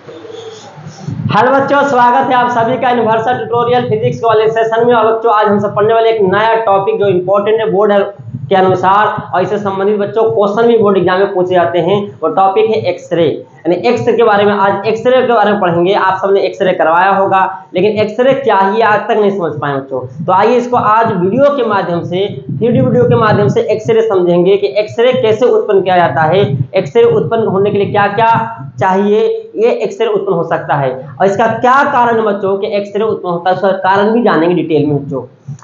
Hello बच्चों, स्वागत है आप सभी का यूनिवर्सल ट्यूटोरियल फिजिक्स वाले सेशन में। और बच्चों आज हम सब पढ़ने वाले एक नया टॉपिक जो इम्पोर्टेंट है बोर्ड के अनुसार, और इससे संबंधित बच्चों क्वेश्चन भी बोर्ड एग्जाम में पूछे जाते हैं। वो टॉपिक है एक्सरे, यानी एक्सरे के बारे में। आज एक्सरे के बारे में पढ़ेंगे। आप सबने एक्सरे करवाया होगा, लेकिन एक्सरे क्या ही आज तक नहीं समझ पाए बच्चों। तो आइए इसको आज वीडियो के माध्यम से, 3D वीडियो के माध्यम से एक्सरे समझेंगे कि एक्सरे कैसे उत्पन्न किया जाता है, एक्सरे उत्पन्न होने के लिए क्या क्या चाहिए, ये एक्सरे उत्पन्न हो सकता है, और इसका क्या कारण है बच्चों कि एक्सरे उत्पन्न होता है, उसका कारण भी जानेंगे डिटेल में बच्चों।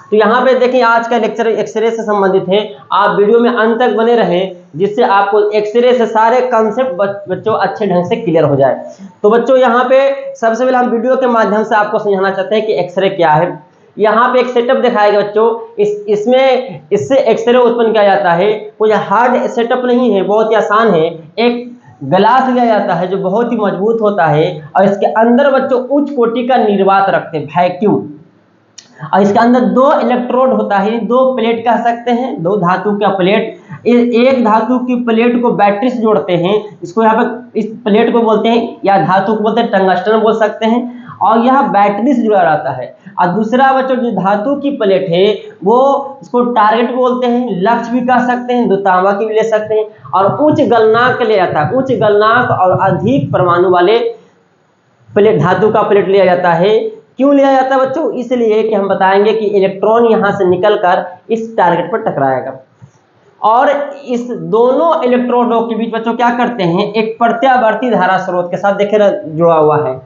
तो यहाँ पे देखिए आज का लेक्चर एक्सरे से संबंधित है। आप वीडियो में अंत तक बने रहें, जिससे आपको एक्सरे से सारे कॉन्सेप्ट बच्चों अच्छे ढंग से क्लियर हो जाए। तो बच्चों यहाँ पे सबसे पहले हम वीडियो के माध्यम से आपको समझाना चाहते हैं कि एक्सरे क्या है। यहाँ पे एक सेटअप दिखाएगा बच्चों, इससे एक्सरे उत्पन्न किया जाता है। कोई हार्ड सेटअप नहीं है, बहुत ही आसान है। एक ग्लास लिया जाता है जो बहुत ही मजबूत होता है, और इसके अंदर बच्चों उच्च कोटि का निर्वात रखते हैं, वैक्यूम। और इसके अंदर दो इलेक्ट्रोड होता है, दो प्लेट कह सकते हैं, दो धातु का प्लेट। एक धातु की प्लेट को बैटरी से जोड़ते हैं, इसको यहाँ पे इस प्लेट को बोलते हैं, या धातु को बोलते हैं टंगस्टन बोल सकते हैं, और यह बैटरी से जुड़ा रहता है। और दूसरा बच्चों जो धातु की प्लेट है वो इसको टारगेट बोलते हैं, लक्ष्य भी कह सकते हैं, दो तांबा की भी ले सकते हैं। और उच्च गलनांक ले जाता है, उच्च गलनांक और अधिक परमाणु वाले प्लेट, धातु का प्लेट लिया जाता है। क्यों लिया जाता है बच्चों? इसलिए कि हम बताएंगे कि इलेक्ट्रॉन यहां से निकलकर इस टारगेट पर टकराएगा, और इस दोनों इलेक्ट्रोडों के बीच बच्चों क्या करते हैं, एक प्रत्यावर्ती धारा स्रोत के साथ देखिए जुड़ा हुआ है,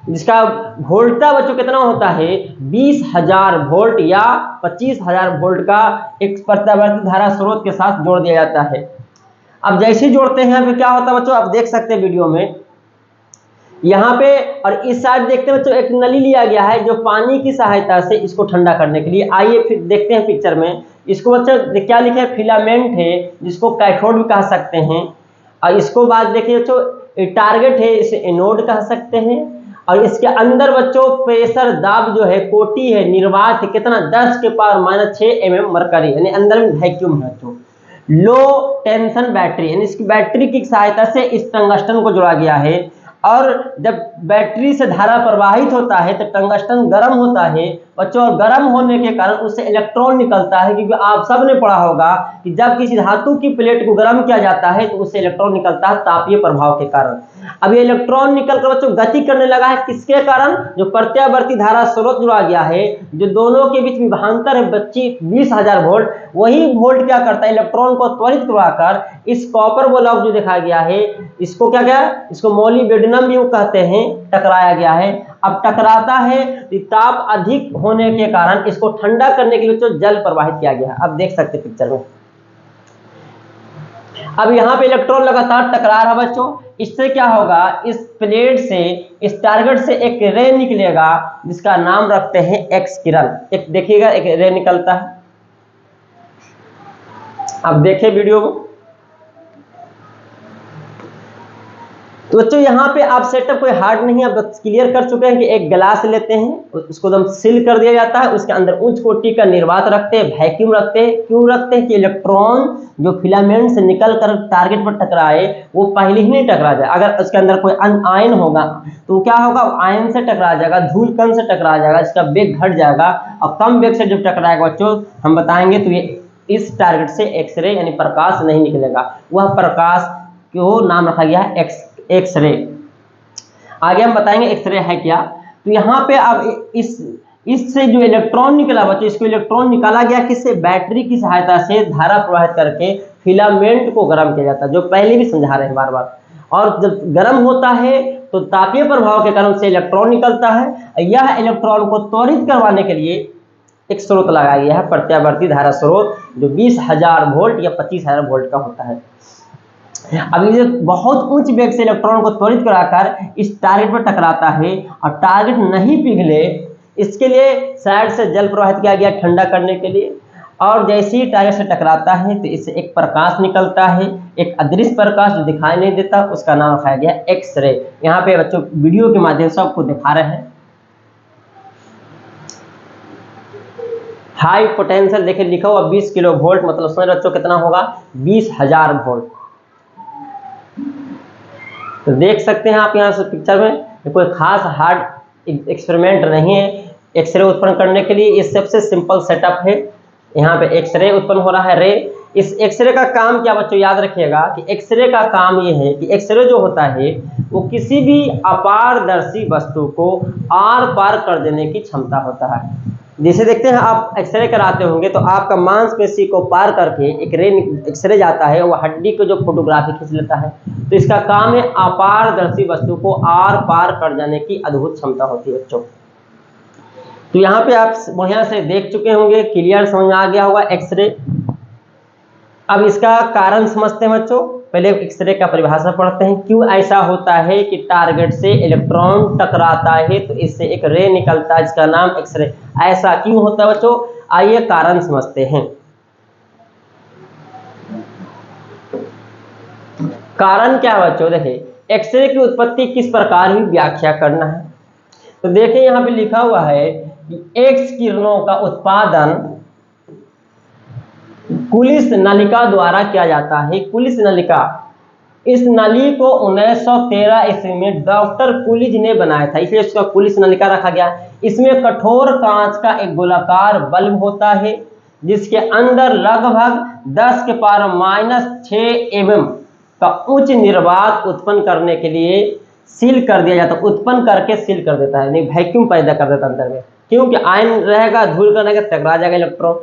जिसका वोल्टा बच्चों कितना होता है, 20,000 वोल्ट या 25,000 वोल्ट का एक प्रत्यावर्ती धारा स्रोत के साथ जोड़ दिया जाता है। अब जैसे जोड़ते हैं तो क्या होता है बच्चों, आप देख सकते हैं वीडियो में यहाँ पे। और इस साइड देखते हैं बच्चों एक नली लिया गया है जो पानी की सहायता से इसको ठंडा करने के लिए। आइए फिर देखते हैं पिक्चर में। इसको बच्चों क्या लिखे है, फिलामेंट है, जिसको कैथोड भी कह सकते हैं। और इसको बात देखिए बच्चों, टारगेट है, इसे एनोड कह सकते हैं। और इसके अंदर बच्चों प्रेशर दाब जो है, कोटि है, निर्वात है, कितना 10⁻⁻6 mm मरकरी, यानी अंदर में वैक्यूम है बच्चों। लो टेंशन बैटरी, यानी इसकी बैटरी की सहायता से इस टंगस्टन को जोड़ा गया है। और जब बैटरी से धारा प्रवाहित होता है तो टंगस्टन गर्म होता है बच्चों, और गर्म होने के कारण उससे इलेक्ट्रॉन निकलता है। क्योंकि आप सब ने पढ़ा होगा कि जब किसी धातु की प्लेट को गर्म किया जाता है तो उससे इलेक्ट्रॉन निकलता है तापीय प्रभाव के कारण। अब ये इलेक्ट्रॉन निकलकर बच्चों गति करने लगा है, किसके कारण? जो प्रत्यावर्ती धारा स्रोत जुड़ा गया है, जो दोनों के बीच विभवांतर है 20,000 वोल्ट, वही वोल्ट क्या करता है, इलेक्ट्रॉन को त्वरित करवाकर इस कॉपर ब्लॉक जो दिखाया गया है, इसको क्या गया, इसको मोलिब्डेनम भी कहते हैं, टकराया गया है। अब टकराता है तो ताप अधिक होने के कारण इसको ठंडा करने के लिए तो जल प्रवाहित किया गया है। अब देख सकते हैं पिक्चर में। अब यहाँ पे इलेक्ट्रॉन लगातार टकरा रहा है बच्चों, इससे क्या होगा, इस प्लेट से, इस टारगेट से एक रे निकलेगा जिसका नाम रखते हैं एक्स किरण। एक देखिएगा एक रे निकलता है, अब देखिए वीडियो में। तो बच्चों यहाँ पे आप सेटअप कोई हार्ड नहीं, आप क्लियर कर चुके हैं कि एक गिलास लेते हैं, उसको एकदम सील कर दिया जाता है, उसके अंदर उच्च कोटि का निर्वात रखते हैं, वैक्यूम रखते हैं। क्यों रखते हैं? कि इलेक्ट्रॉन जो फिलामेंट से निकल कर टारगेट पर टकराए वो पहले ही नहीं टकरा जाए। अगर उसके अंदर कोई आयन होगा तो क्या होगा, आयन से टकरा जाएगा, धूल कण से टकरा जाएगा, इसका वेग घट जाएगा, और कम वेग से जब टकराएगा बच्चों हम बताएंगे तो ये इस टारगेट से एक्सरे यानी प्रकाश नहीं निकलेगा। वह प्रकाश को नाम रखा गया है एक्सरे। आगे हम बताएंगे एक्सरे है क्या। तो यहाँ पे अब इससे जो इलेक्ट्रॉन निकला बच्चों, इसको इलेक्ट्रॉन निकाला गया किससे, बैटरी की सहायता से धारा प्रवाहित करके फिलामेंट को गर्म किया जाता है, जो पहले भी समझा रहे हैं बार बार। और जब गर्म होता है तो तापीय प्रभाव के कारण से इलेक्ट्रॉन निकलता है। यह इलेक्ट्रॉन को त्वरित करवाने के लिए एक स्रोत लगाया गया है, प्रत्यावर्ती धारा स्रोत, जो 20,000 वोल्ट या 25,000 वोल्ट का होता है। अब ये बहुत उच्च वेग से इलेक्ट्रॉन को त्वरित कराकर इस टारगेट पर टकराता है, और टारगेट नहीं पिघले इसके लिए साइड से जल प्रवाहित किया गया ठंडा करने के लिए। और जैसे ही टारगेट से टकराता है तो इससे एक प्रकाश निकलता है, एक अदृश्य प्रकाश जो दिखाई नहीं देता, उसका नाम रखाया गया एक्सरे। यहाँ पे बच्चों वीडियो के माध्यम से आपको दिखा रहे हैं। हाई पोटेंशियल देखिए लिखा हुआ 20 किलो वोल्ट, मतलब समझ बच्चों कितना होगा, 20,000 वोल्ट। तो देख सकते हैं आप यहाँ से पिक्चर में, कोई खास हार्ड एक्सपेरिमेंट नहीं है एक्सरे उत्पन्न करने के लिए। ये सबसे सिंपल सेटअप है। यहाँ पे एक्सरे उत्पन्न हो रहा है, रे। इस एक्सरे का काम क्या बच्चों, याद रखिएगा कि एक्सरे का काम ये है कि एक्सरे जो होता है वो किसी भी अपारदर्शी वस्तु को आर पार कर देने की क्षमता होता है। जैसे देखते हैं आप एक्सरे कराते होंगे तो आपका मांसपेशी को पार करके एक रे एक्सरे जाता है, वो हड्डी को जो फोटोग्राफी खींच लेता है। तो इसका काम है अपारदर्शी वस्तु को आर पार कर जाने की अद्भुत क्षमता होती है बच्चों। तो यहाँ पे आप बढ़िया से देख चुके होंगे, क्लियर समझ में आ गया होगा एक्सरे। अब इसका कारण समझते हैं बच्चों। पहले एक्सरे का परिभाषा पढ़ते हैं। क्यों ऐसा होता है कि टारगेट से इलेक्ट्रॉन टकराता है तो इससे एक रे निकलता है जिसका नाम एक्सरे। ऐसा क्यों होता है बच्चों, आइए कारण समझते हैं। कारण क्या है बच्चों, देखिए एक्सरे की उत्पत्ति किस प्रकार ही व्याख्या करना है। तो देखिए यहाँ पे लिखा हुआ है कि एक्स किरणों का उत्पादन कुलिस नलिका द्वारा किया जाता है। कुलिस नलिका, इस नली को 1913 ईस्वी में डॉक्टर कुलिज ने बनाया था, इसलिए इसका कुलिस नलिका रखा गया। इसमें कठोर कांच का एक गोलाकार बल्ब होता है जिसके अंदर लगभग 10 के पावर -6 mm का उच्च निर्वात उत्पन्न करने के लिए सील कर दिया जाता है। उत्पन्न करके सील कर देता है, नहीं वैक्यूम पैदा कर देता है अंदर में, क्योंकि आयन रहेगा, धूल करने का टकरा जाएगा इलेक्ट्रॉन।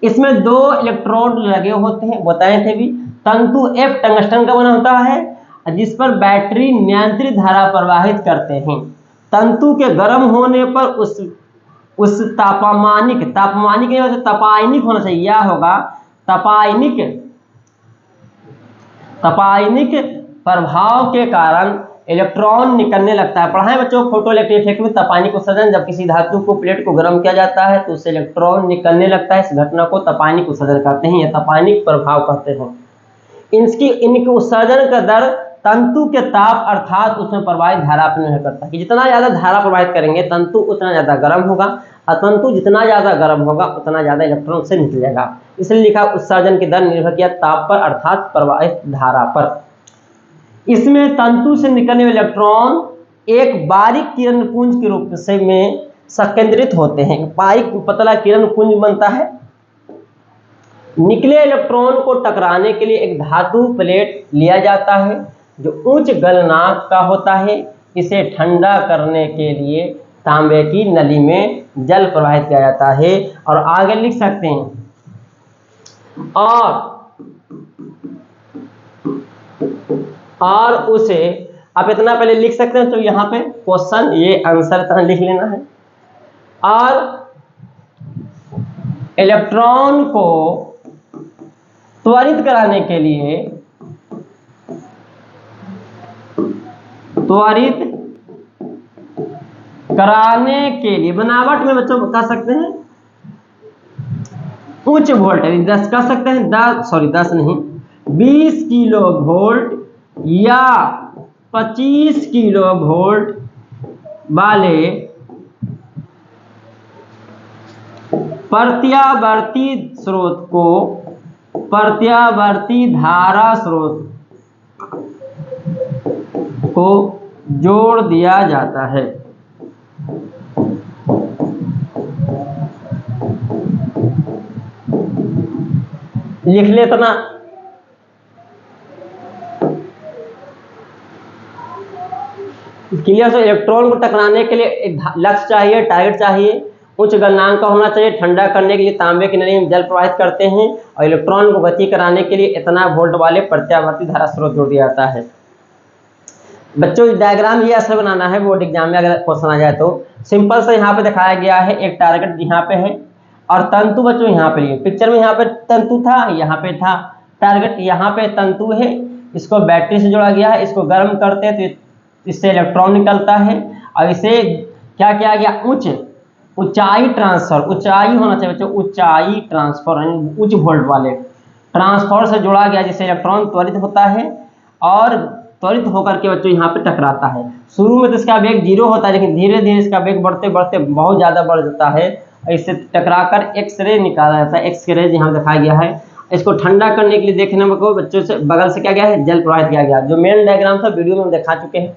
इसमें 2 इलेक्ट्रोड लगे होते हैं, बताए थे भी। तंतु F टंगस्टन का बना होता है जिस पर बैटरी नियंत्रित धारा प्रवाहित करते हैं। तंतु के गर्म होने पर उस तापमानिक नहीं होता, तपायनिक होना चाहिए, यह होगा तपायनिक प्रभाव के कारण इलेक्ट्रॉन निकलने लगता है। पढ़ा है बच्चों फोटो इलेक्ट्रिक इफेक्ट में, तपायनिक उत्सर्जन। जब किसी धातु को प्लेट को गर्म किया जाता है तो उससे इलेक्ट्रॉन निकलने लगता है। इस घटना को तपायनिक उत्सर्जन कहते हैं या तपायनिक प्रभाव कहते हैं। इनके उत्सर्जन का दर तंतु के ताप अर्थात उसमें प्रवाहित धारा पर निर्भर करता है कि जितना ज्यादा धारा प्रवाहित करेंगे तंतु उतना ज्यादा गर्म होगा, और तंतु जितना ज्यादा गर्म होगा उतना ज्यादा इलेक्ट्रॉन से निकल जाएगा। इसलिए लिखा उत्सर्जन की दर निर्भर किया ताप पर अर्थात प्रवाहित धारा पर। इसमें तंतु से निकलने वाले इलेक्ट्रॉन एक बारीक किरण पुंज के रूप से में संकेंद्रित होते हैं। बारीक पतला किरण पुंज बनता है। निकले इलेक्ट्रॉन को टकराने के लिए एक धातु प्लेट लिया जाता है जो उच्च गलनांक का होता है। इसे ठंडा करने के लिए तांबे की नली में जल प्रवाहित किया जाता है। और आगे लिख सकते हैं, और उसे आप इतना पहले लिख सकते हैं। तो यहाँ पे क्वेश्चन, ये आंसर तरह लिख लेना है। और इलेक्ट्रॉन को त्वरित कराने के लिए बनावट में बच्चों कह सकते हैं उच्च वोल्टेज 10 कह सकते हैं 10 नहीं 20 किलो वोल्ट या 25 किलो वोल्ट वाले प्रत्यावर्ती धारा स्रोत को जोड़ दिया जाता है। लिख ले इतना। क्लियर। से इलेक्ट्रॉन को टकराने के लिए एक लक्ष्य चाहिए, टारगेट चाहिए, उच्च गलनांक का होना चाहिए। ठंडा करने के लिए तांबे की नली में जल प्रवाहित करते हैं और इलेक्ट्रॉन को गति कराने के लिए इतना वोल्ट वाले प्रत्यावर्ती धारा स्रोत जोड़ दिया जाता है। बच्चों डायग्राम ये असर बनाना है बोर्ड एग्जाम में अगर क्वेश्चन आ जाए तो। सिंपल से यहाँ पे दिखाया गया है, एक टारगेट यहाँ पे है और तंतु बच्चों यहाँ पे लिए। पिक्चर में यहाँ पे तंतु था, यहाँ पे था टारगेट, यहाँ पे तंतु है, इसको बैटरी से जोड़ा गया है। इसको गर्म करते हैं तो इससे इलेक्ट्रॉन निकलता है और इसे क्या किया गया, ऊंचाई ट्रांसफर, ऊंचाई होना चाहिए बच्चों, ऊंचाई ट्रांसफर उच्च वोल्ट वाले ट्रांसफर से जोड़ा गया जिससे इलेक्ट्रॉन त्वरित होता है और त्वरित होकर के बच्चों यहाँ पे टकराता है। शुरू में तो इसका वेग 0 होता है लेकिन धीरे धीरे इसका वेग बढ़ते बढ़ते बहुत ज़्यादा बढ़ जाता है। इससे टकराकर एक्सरे निकाला जाता है। एक्सरे यहाँ दिखाया गया है इसको ठंडा करने के लिए देखने को बच्चों से बगल से क्या गया है, जल प्रवाहित किया गया। जो मेन डायग्राम था वीडियो में हम दिखा चुके हैं।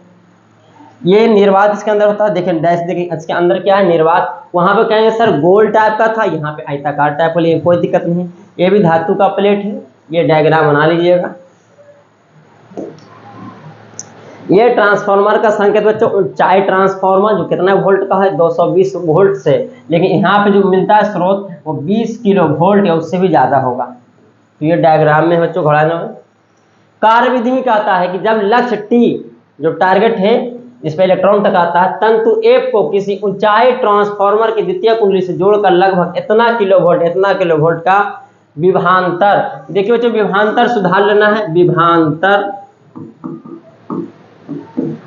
ये निर्वात इसके अंदर होता है, देखिए डैश देखिए इसके अंदर क्या है, निर्वात। वहां पे कहेंगे सर गोल टाइप का था, यहाँ पे आयताकार टाइप वाली, कोई दिक्कत नहीं। ये भी धातु का प्लेट है, ये डायग्राम बना लीजिएगा। ये ट्रांसफार्मर का संकेत बच्चों, ऊंचाई ट्रांसफार्मर जो कितना वोल्ट का है, 220 वोल्ट से, लेकिन यहाँ पे जो मिलता है स्रोत वो 20 किलो वोल्ट या उससे भी ज्यादा होगा। तो ये डायग्राम में बच्चों घोड़ाना है। कार्यविधि में कहता है कि जब लक्ष्य टी जो टारगेट है जिस पे इलेक्ट्रॉन टकराता है, तंतु एफ को किसी ऊंचाई ट्रांसफार्मर की द्वितीय कुंडली से जोड़कर लगभग इतना किलोवोल्ट का विभवांतर, देखिए बच्चों विभवांतर सुधार लेना है, विभवांतर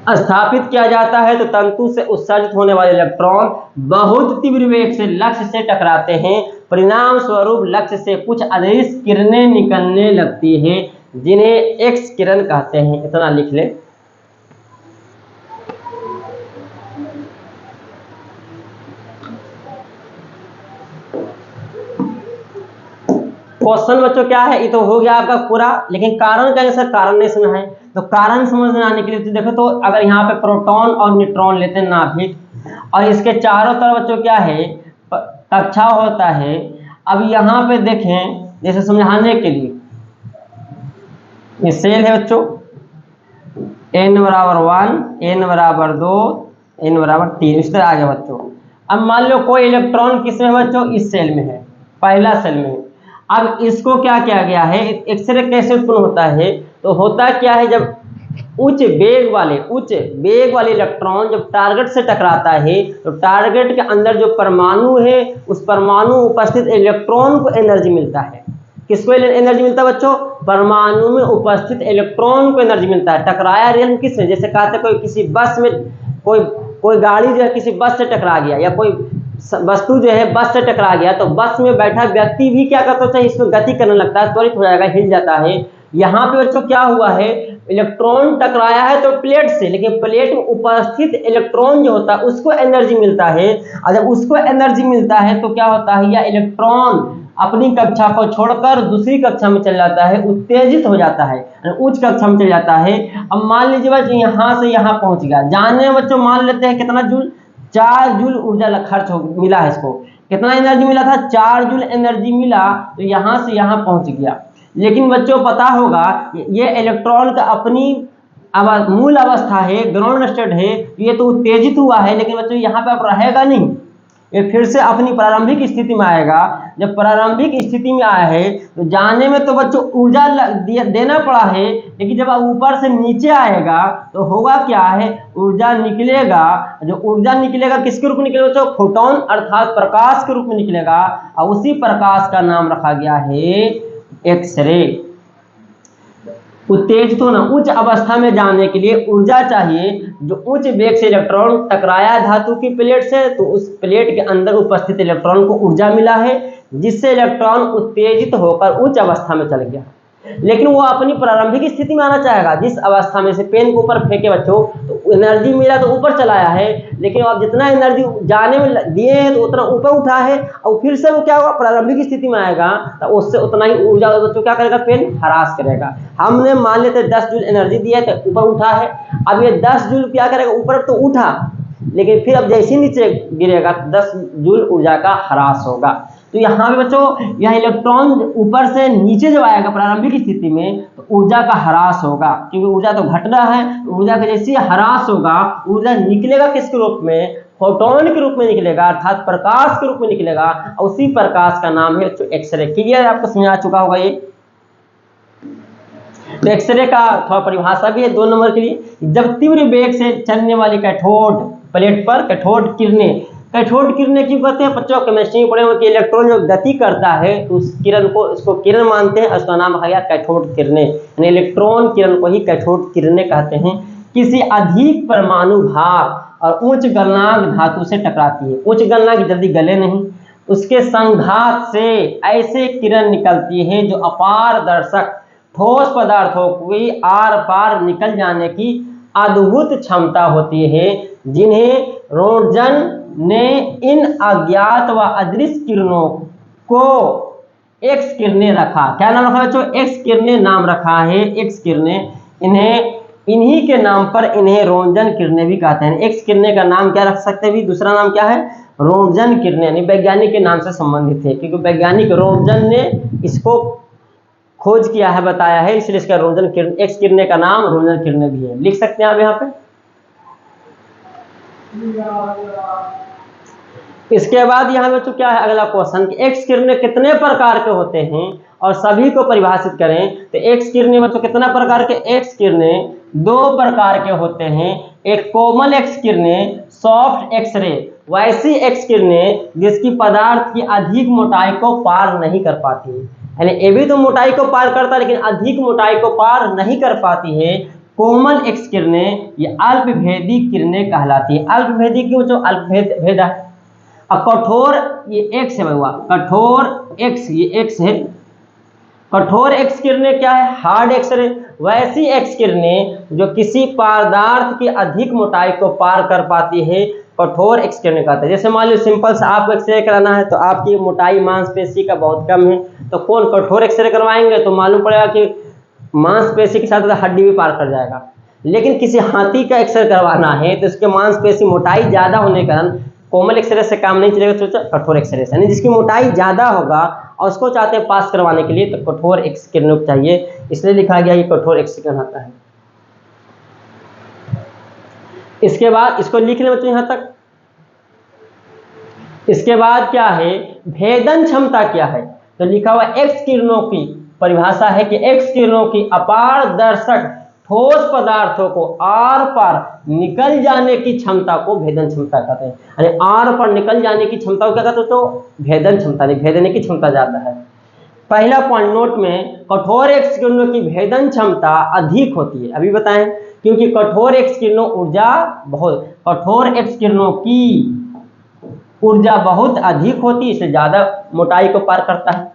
स्थापित किया जाता है, तो तंतु से उत्सर्जित होने वाले इलेक्ट्रॉन बहुत तीव्र वेग से लक्ष्य से टकराते हैं। परिणाम स्वरूप लक्ष्य से कुछ अदृश्य किरणें निकलने लगती हैं, जिन्हें एक्स किरण कहते हैं। इतना लिख ले। क्वेश्चन बच्चों क्या है, ये तो हो गया आपका पूरा, लेकिन कारण कहेंगे सर कारण नहीं समझ है। तो कारण समझने आने के लिए तो देखो, तो अगर यहाँ पे प्रोटॉन और न्यूट्रॉन लेते हैं नाभिक, और इसके चारों तरफ बच्चों क्या है, कक्षा होता है। अब यहाँ पे देखें जैसे समझाने के लिए, ये सेल है बच्चों, n बराबर 1, n बराबर 2, n बराबर 3, इस तरह आ गया बच्चों। अब मान लो कोई इलेक्ट्रॉन किस में है बच्चों, इस सेल में है, पहला सेल में। अब इसको क्या किया गया है, एक्सरे कैसे उत्पन्न होता है, तो होता क्या है, जब उच्च वेग वाले इलेक्ट्रॉन जब टारगेट से टकराता है, तो टारगेट के अंदर जो परमाणु है, उस परमाणु उपस्थित इलेक्ट्रॉन को एनर्जी मिलता है। किसको एनर्जी मिलता है बच्चों, परमाणु में उपस्थित इलेक्ट्रॉन को एनर्जी मिलता है। टकराया रियल किसमें, जैसे कहते कोई किसी बस में, कोई गाड़ी जो है किसी बस से टकरा गया, या कोई वस्तु जो है बस से टकरा गया, तो बस में बैठा व्यक्ति भी क्या करता है, इसमें गति करने लगता है, त्वरित हो जाएगा, हिल जाता है। यहाँ पे बच्चों क्या हुआ है, इलेक्ट्रॉन टकराया है तो प्लेट से, लेकिन प्लेट में उपस्थित इलेक्ट्रॉन जो होता है उसको एनर्जी मिलता है। और जब उसको एनर्जी मिलता है तो क्या होता है, यह इलेक्ट्रॉन अपनी कक्षा को छोड़कर दूसरी कक्षा में चल जाता है, उत्तेजित हो जाता है, उच्च कक्षा में चल जाता है। अब मान लीजिए बच्चों यहाँ से यहाँ पहुंच गया, जाने में बच्चों मान लेते हैं कितना जूल, 4 जूल ऊर्जा खर्च मिला है इसको। कितना एनर्जी मिला था, 4 जूल एनर्जी मिला, तो यहाँ से यहाँ पहुंच गया। लेकिन बच्चों पता होगा ये इलेक्ट्रॉन का अपनी मूल अवस्था है, ग्राउंड स्टेट है, ये तो उत्तेजित हुआ है, लेकिन बच्चों यहाँ पे अब रहेगा नहीं, ये फिर से अपनी प्रारंभिक स्थिति में आएगा। जब प्रारंभिक स्थिति में आया है तो जाने में तो बच्चों ऊर्जा देना पड़ा है, लेकिन जब ऊपर से नीचे आएगा तो होगा क्या है, ऊर्जा निकलेगा। जो ऊर्जा निकलेगा किसके रूप में निकलेगा बच्चों, फोटोन अर्थात प्रकाश के रूप में निकलेगा, और उसी प्रकाश का नाम रखा गया है एक्सरे। उत्तेजित होना, उच्च अवस्था में जाने के लिए ऊर्जा चाहिए। जो उच्च वेग से इलेक्ट्रॉन टकराया धातु की प्लेट से, तो उस प्लेट के अंदर उपस्थित इलेक्ट्रॉन को ऊर्जा मिला है, जिससे इलेक्ट्रॉन उत्तेजित होकर उच्च अवस्था में चल गया। लेकिन वो अपनी प्रारंभिक स्थिति में आना चाहेगा, जिस अवस्था में से पेन को ऊपर फेंके बच्चों तो एनर्जी मिला तो ऊपर चलाया है, लेकिन अब जितना एनर्जी जाने में दिए हैं तो उतना ऊपर उठा है, और फिर से वो क्या होगा, प्रारंभिक स्थिति में आएगा तो उससे उतना ही ऊर्जा बच्चों क्या करेगा, पेन हरास करेगा। हमने मान लेते 10 जूल एनर्जी दिया है तो ऊपर उठा है, अब ये 10 जूल क्या करेगा, ऊपर तो उठा, लेकिन फिर अब जैसे नीचे गिरेगा 10 जूल ऊर्जा का ह्रास होगा। तो यहाँ पे बच्चों यह इलेक्ट्रॉन ऊपर से नीचे जब आएगा प्रारंभिक स्थिति में तो ऊर्जा का ह्रास होगा, क्योंकि ऊर्जा तो घट रहा है, ऊर्जा का जैसे ह्रास होगा ऊर्जा निकलेगा किसके रूप में, फोटोन के रूप में निकलेगा, अर्थात प्रकाश के रूप में निकलेगा, और उसी प्रकाश का नाम है एक्सरे। क्लियर, आपको समझ आ चुका होगा ये। तो एक्सरे का थोड़ा परिभाषा भी है 2 नंबर के लिए। जब तीव्र वेग से चलने वाली कैथोड प्लेट पर कैथोड किरणें क्यों कहते हैं बच्चों, केमिस्ट्री में पढ़े हो कि इलेक्ट्रॉन जो गति करता है तो उस किरण को, इसको किरण मानते हैं, उसका नाम रखा गया कैथोड किरणें, यानी इलेक्ट्रॉन किरण को ही कैथोड किरणें कहते हैं। किसी अधिक परमाणु भार और उच्च गलनांक धातु से टकराती है। उच्च गलनांक जल्दी गले नहीं, उसके संघात से ऐसे किरण निकलती है जो अपारदर्शक ठोस पदार्थों को आर पार निकल जाने की अद्भुत क्षमता होती है, जिन्हें रोन्टजन ने इन अज्ञात व अदृश्य किरणों को एक्स किरणें रखा। क्या नाम रखा बच्चों? एक्स किरणें नाम रखा है। एक्स किरणें, इन्हीं के नाम पर इन्हें रोंजन किरणें भी कहते हैं। एक्स किरणें का नाम क्या रख सकते हैं भी? दूसरा नाम क्या है? रोंजन किरणें, यानी वैज्ञानिक के नाम से संबंधित है, क्योंकि वैज्ञानिक रोंजन ने इसको खोज किया है, बताया है, इसलिए इसका रोंजन किरण, एक्स किरणें का नाम रोंजन किरणें भी है। लिख सकते हैं आप यहाँ पे। इसके बाद यहाँ बच्चों क्या है अगला क्वेश्चन कि एक्स किरणें कितने प्रकार के होते हैं और सभी को परिभाषित करें। तो एक्स किरणें बच्चों कितना प्रकार के? एक्स किरणें दो प्रकार के होते हैं। एक कोमल एक्स किरणें, सॉफ्ट एक्सरे, वैसी एक्स किरणें जिसकी पदार्थ की अधिक मोटाई को पार नहीं कर पाती, यानी ये भी तो मोटाई को पार करता है लेकिन अधिक मोटाई को पार नहीं कर पाती है। कोमल एक्स किरणें ये अल्पभेदी किरणें कहलाती है। अल्पभेदी क्यों? जो अल्पभेद है। अब कठोर, ये एक्स है हुआ, कठोर एक्स, ये एक्स है। कठोर एक्स किरणें क्या है? हार्ड एक्सरे, वैसी एक्स किरणें जो किसी पदार्थ की अधिक मोटाई को पार कर पाती है, कठोर एक्स किरणें कहते हैं। जैसे मान लो सिंपल सा आपको एक्सरे कराना है तो आपकी मोटाई मांसपेशी का बहुत कम है, तो कौन कठोर एक्सरे करवाएंगे? तो मालूम पड़ेगा कि मांसपेशी के साथ हड्डी भी पार कर जाएगा। लेकिन किसी हाथी का एक्सरे करवाना है तो उसके मांसपेशी मोटाई ज्यादा होने के कारण कोमल एक्सरे से काम नहीं चलेगा, सोचा कठोर एक्सरे से, यानी जिसकी मोटाई ज्यादा होगा और उसको चाहते हैं पास करवाने के लिए तो कठोर एक्स किरणों चाहिए, इसलिए लिखा गया ये कठोर एक्स कहलाता है। इसके बाद इसको लिख लें बच्चों यहां तक। इसके बाद क्या है? भेदन क्षमता क्या है? तो लिखा हुआ एक्स किरणों की परिभाषा है कि एक्स किरणों की अपारदर्शक ठोस पदार्थों को आर पार निकल जाने की क्षमता को भेदन क्षमता कहते हैं। यानी आर पर निकल जाने की क्षमता को क्या कहते हैं? तो भेदन क्षमता, नहीं भेदने की क्षमता ज्यादा है। पहला पॉइंट नोट में, कठोर एक्स किरणों की भेदन क्षमता अधिक होती है। अभी बताएं, क्योंकि कठोर एक्स किरणों ऊर्जा बहुत, कठोर एक्स किरणों की ऊर्जा बहुत अधिक होती है, इससे ज्यादा मोटाई को पार करता है।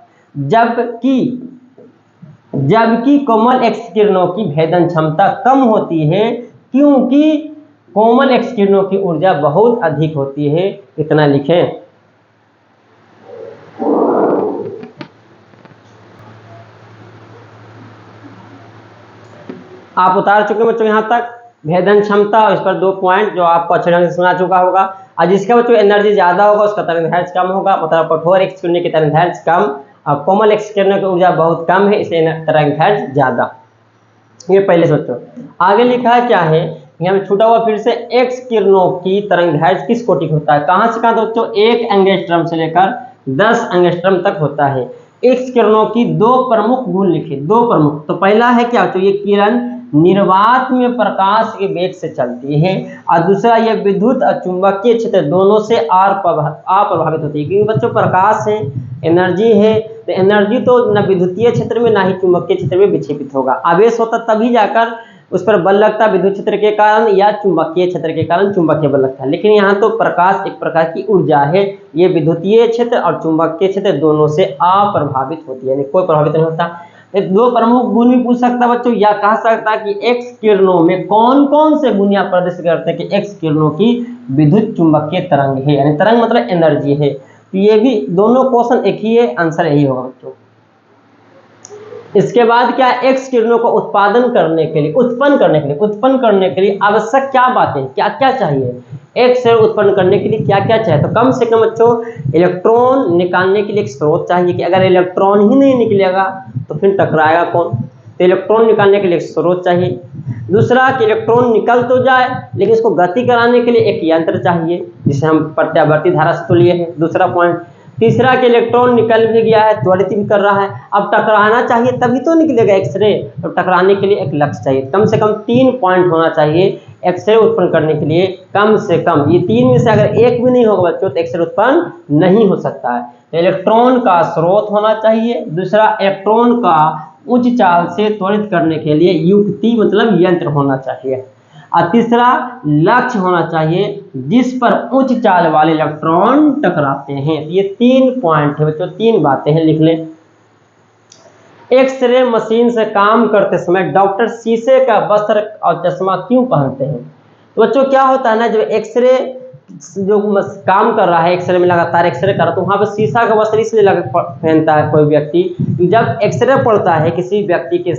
जबकि कोमल एक्स किरणों की भेदन क्षमता कम होती है, क्योंकि कोमल एक्स किरणों की ऊर्जा बहुत अधिक होती है। इतना लिखें। आप उतार चुके बच्चों यहां तक भेदन क्षमता, और इस पर 2 पॉइंट जो आपको अच्छे ढंग से सुना चुका होगा। और जिसका बच्चों एनर्जी ज्यादा होगा उसका तरंगदैर्घ्य कम होगा, मतलब कठोर एक्स किरणों की तरंगदैर्घ्य कम और कोमल एक्स किरणों की ऊर्जा बहुत कम है, इसलिए तरंगदैर्घ्य ज्यादा। ये पहले सोचो। आगे लिखा है क्या है यहाँ पे छूटा हुआ फिर से, एक्स किरणों की तरंगदैर्घ्य किस कोटि का होता है? कहां से कहां बच्चों? 1 एंगस्ट्रॉम से लेकर 10 एंगस्ट्रॉम तक होता है। एक्स किरणों की 2 प्रमुख गुण लिखे, 2 प्रमुख। तो पहला है क्या? तो ये किरण निर्वात में प्रकाश के वेग से चलती है, और दूसरा ये विद्युत और चुंबकीय क्षेत्र दोनों से अप्रभावित होती है। क्योंकि बच्चों प्रकाश है, एनर्जी है, तो एनर्जी तो न विद्युतीय क्षेत्र में ना ही चुंबकीय क्षेत्र में विक्षेपित होगा। आवेश होता तभी जाकर उस पर बल लगता, विद्युत क्षेत्र के कारण या चुंबकीय क्षेत्र के कारण चुंबकीय बल लगता है। लेकिन यहाँ तो प्रकाश एक प्रकार की ऊर्जा है, ये विद्युतीय क्षेत्र और चुंबकीय क्षेत्र दोनों से अप्रभावित होती है, यानी कोई प्रभावित नहीं होता। 2 प्रमुख गुण भी पूछ सकता बच्चों, या कह सकता कि एक्स किरणों में कौन कौन से गुण यहाँ प्रदर्शित करते हैं कि एक्स किरणों की विद्युत चुंबकीय तरंग है, यानी तरंग मतलब एनर्जी है। तो ये भी दोनों क्वेश्चन एक ही है, आंसर यही होगा बच्चों। इसके बाद क्या? एक्स किरणों को उत्पन्न करने के लिए आवश्यक क्या बातें, क्या क्या चाहिए? एक्स किरण उत्पन्न करने के लिए क्या क्या चाहिए? तो कम से कम बच्चों इलेक्ट्रॉन निकालने के लिए एक स्रोत चाहिए, कि अगर इलेक्ट्रॉन ही नहीं निकलेगा तो फिर टकराएगा कौन? तो इलेक्ट्रॉन निकालने के लिए एक स्रोत चाहिए। दूसरा कि इलेक्ट्रॉन निकल तो जाए लेकिन इसको गति कराने के लिए एक यंत्र चाहिए, जिसे हम प्रत्यावर्ती धारा से तो लिए हैं, दूसरा पॉइंट। तीसरा कि इलेक्ट्रॉन निकल भी गया है, त्वरित भी कर रहा है, अब टकराना चाहिए तभी तो निकलेगा एक्सरे, तो टकराने के लिए एक लक्ष्य चाहिए। कम से कम 3 पॉइंट होना चाहिए एक्सरे उत्पन्न करने के लिए, कम से कम। ये 3 में से अगर एक भी नहीं होगा बच्चों तो एक्सरे उत्पन्न नहीं हो सकता है। तो इलेक्ट्रॉन का स्रोत होना चाहिए, दूसरा इलेक्ट्रॉन का उच्च चाल से त्वरित करने के लिए युक्ति मतलब यंत्र होना चाहिए, और तीसरा लक्ष्य होना चाहिए जिस पर उच्च चाल वाले इलेक्ट्रॉन टकराते हैं। ये 3 पॉइंट है बच्चों, 3 बातें हैं, लिख लें। एक्सरे मशीन से काम करते समय डॉक्टर शीशे का वस्त्र और चश्मा क्यों पहनते हैं? तो बच्चों क्या होता है ना, जब एक्सरे जो काम कर रहा है, एक्सरे में लगातार एक्सरे कर रहा है, तो वहाँ पे शीशा का वस्त्र इसलिए पहनता है कोई व्यक्ति, जब एक्सरे पड़ता है किसी व्यक्ति के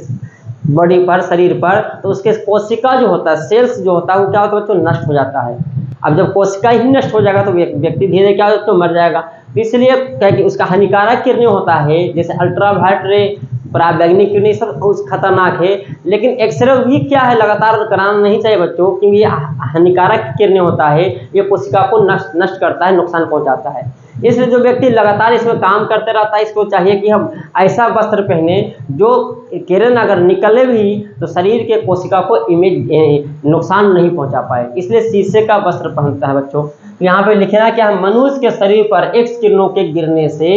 बॉडी पर, शरीर पर, तो उसके कोशिका जो होता है, सेल्स जो होता है, वो क्या होता है बच्चों, नष्ट हो जाता है। अब जब कोशिका ही नष्ट हो जाएगा तो व्यक्ति धीरे क्या होता है, तो मर जाएगा। तो इसलिए क्या कि उसका हानिकारक किरणें होता है, जैसे अल्ट्रावायलेट रे, पराबैंगनी किरणें, सब उस खतरनाक है। लेकिन एक्सरे भी क्या है, लगातार कराना नहीं चाहिए बच्चों, क्योंकि ये हानिकारक किरणें होता है, ये कोशिका को नष्ट करता है, नुकसान पहुंचाता है। इसलिए जो व्यक्ति लगातार इसमें काम करते रहता है, इसको चाहिए कि हम ऐसा वस्त्र पहने जो किरण अगर निकले भी तो शरीर के कोशिका को नुकसान नहीं पहुंचा पाए, इसलिए शीशे का वस्त्र पहनता है बच्चों। यहाँ पे लिखना क्या है, मनुष्य के शरीर पर एक्स किरणों के गिरने से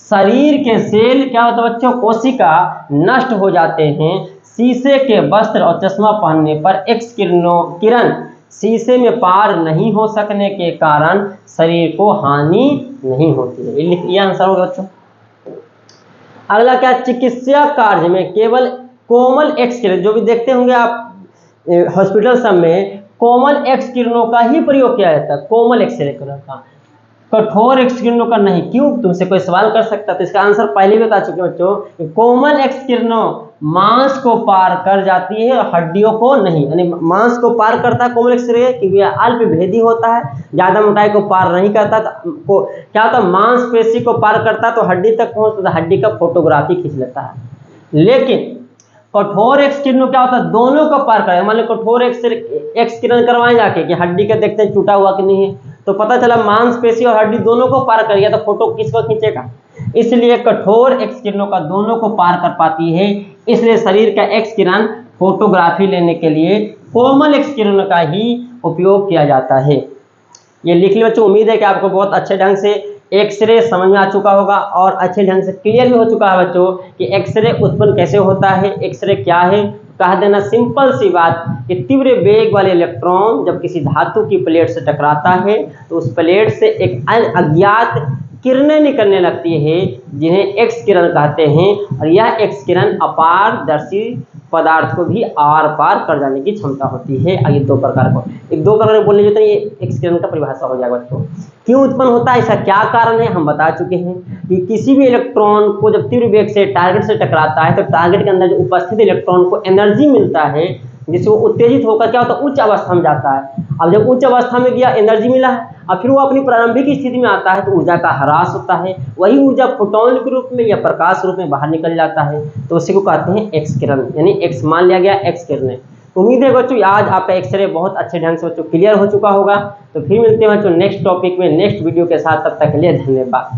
शरीर के सेल क्या होता है बच्चों, कोशिका नष्ट हो जाते हैं। शीशे के वस्त्र और चश्मा पहनने पर एक्स किरण शीशे में पार नहीं हो सकने के कारण शरीर को हानि नहीं होती है। ये आंसर होगा बच्चों। अगला क्या, चिकित्सा कार्य में केवल कोमल एक्स किरण, जो भी देखते होंगे आप हॉस्पिटल सब में, कोमल एक्स किरणों का ही प्रयोग किया जाता है, कोमल एक्स किरणों का, कठोर एक्स किरणों का नहीं। क्यों, तुमसे कोई सवाल कर सकता है, तो इसका आंसर पहले भी बता चुके बच्चों। कोमल एक्स किरणों मांस को पार कर जाती है और हड्डियों को नहीं, यानी मांस को पार करता है कोमल एक्स रे, क्योंकि यह अल्पभेदी होता है, ज्यादा मोटाई को पार नहीं करता। तो क्या होता है, मांसपेशी को पार करता है तो हड्डी तक पहुंचता है, हड्डी का फोटोग्राफी खींच लेता है। लेकिन कठोर एक्स किरणों क्या होता है, दोनों को पार करेगा। मान लो कठोर एक्स किरण करवाएं जाके कि हड्डी का देखते हैं टूटा हुआ कि नहीं है, तो पता चला मांसपेशी और हड्डी दोनों को पार कर गया, तो फोटो किसको खींचेगा। इसलिए कठोर एक्स किरणों का दोनों को पार कर पाती है, इसलिए शरीर का एक्स किरण फोटोग्राफी लेने के लिए कोमल एक्स किरणों का ही उपयोग किया जाता है। ये लिख ली बच्चों। उम्मीद है कि आपको बहुत अच्छे ढंग से एक्सरे समझ में आ चुका होगा और अच्छे ढंग से क्लियर भी हो चुका है बच्चों कि एक्सरे उत्पन्न कैसे होता है, एक्सरे क्या है। कह देना सिंपल सी बात कि तीव्र वेग वाले इलेक्ट्रॉन जब किसी धातु की प्लेट से टकराता है तो उस प्लेट से एक अज्ञात किरणें निकलने लगती है, जिन्हें एक्स किरण कहते हैं, और यह एक्स किरण अपारदर्शी पदार्थ को भी आर पार कर जाने की क्षमता होती है। आगे दो प्रकार बोलने जो ये एक्स किरण का परिभाषा हो जाएगा बच्चों। क्यों उत्पन्न होता है, इसका क्या कारण है, हम बता चुके हैं कि किसी भी इलेक्ट्रॉन को जब तीव्र वेग से टारगेट से टकराता है तो टारगेट के अंदर जो उपस्थित इलेक्ट्रॉन को एनर्जी मिलता है, जिससे वो उत्तेजित होकर क्या होता है, उच्च अवस्था में जाता है। अब जब उच्च अवस्था में गया, एनर्जी मिला है, अब फिर वो अपनी प्रारंभिक स्थिति में आता है तो ऊर्जा का ह्रास होता है, वही ऊर्जा फोटोन के रूप में या प्रकाश रूप में बाहर निकल जाता है, तो उसी को कहते हैं एक्स किरण, यानी एक्स मान लिया गया एक्स किरणें। उम्मीद है बच्चों आज आपका एक्सरे बहुत अच्छे ढंग से बच्चों क्लियर हो चुका होगा। तो फिर मिलते हैं बच्चों नेक्स्ट टॉपिक में, नेक्स्ट वीडियो के साथ। तब तक के लिए धन्यवाद।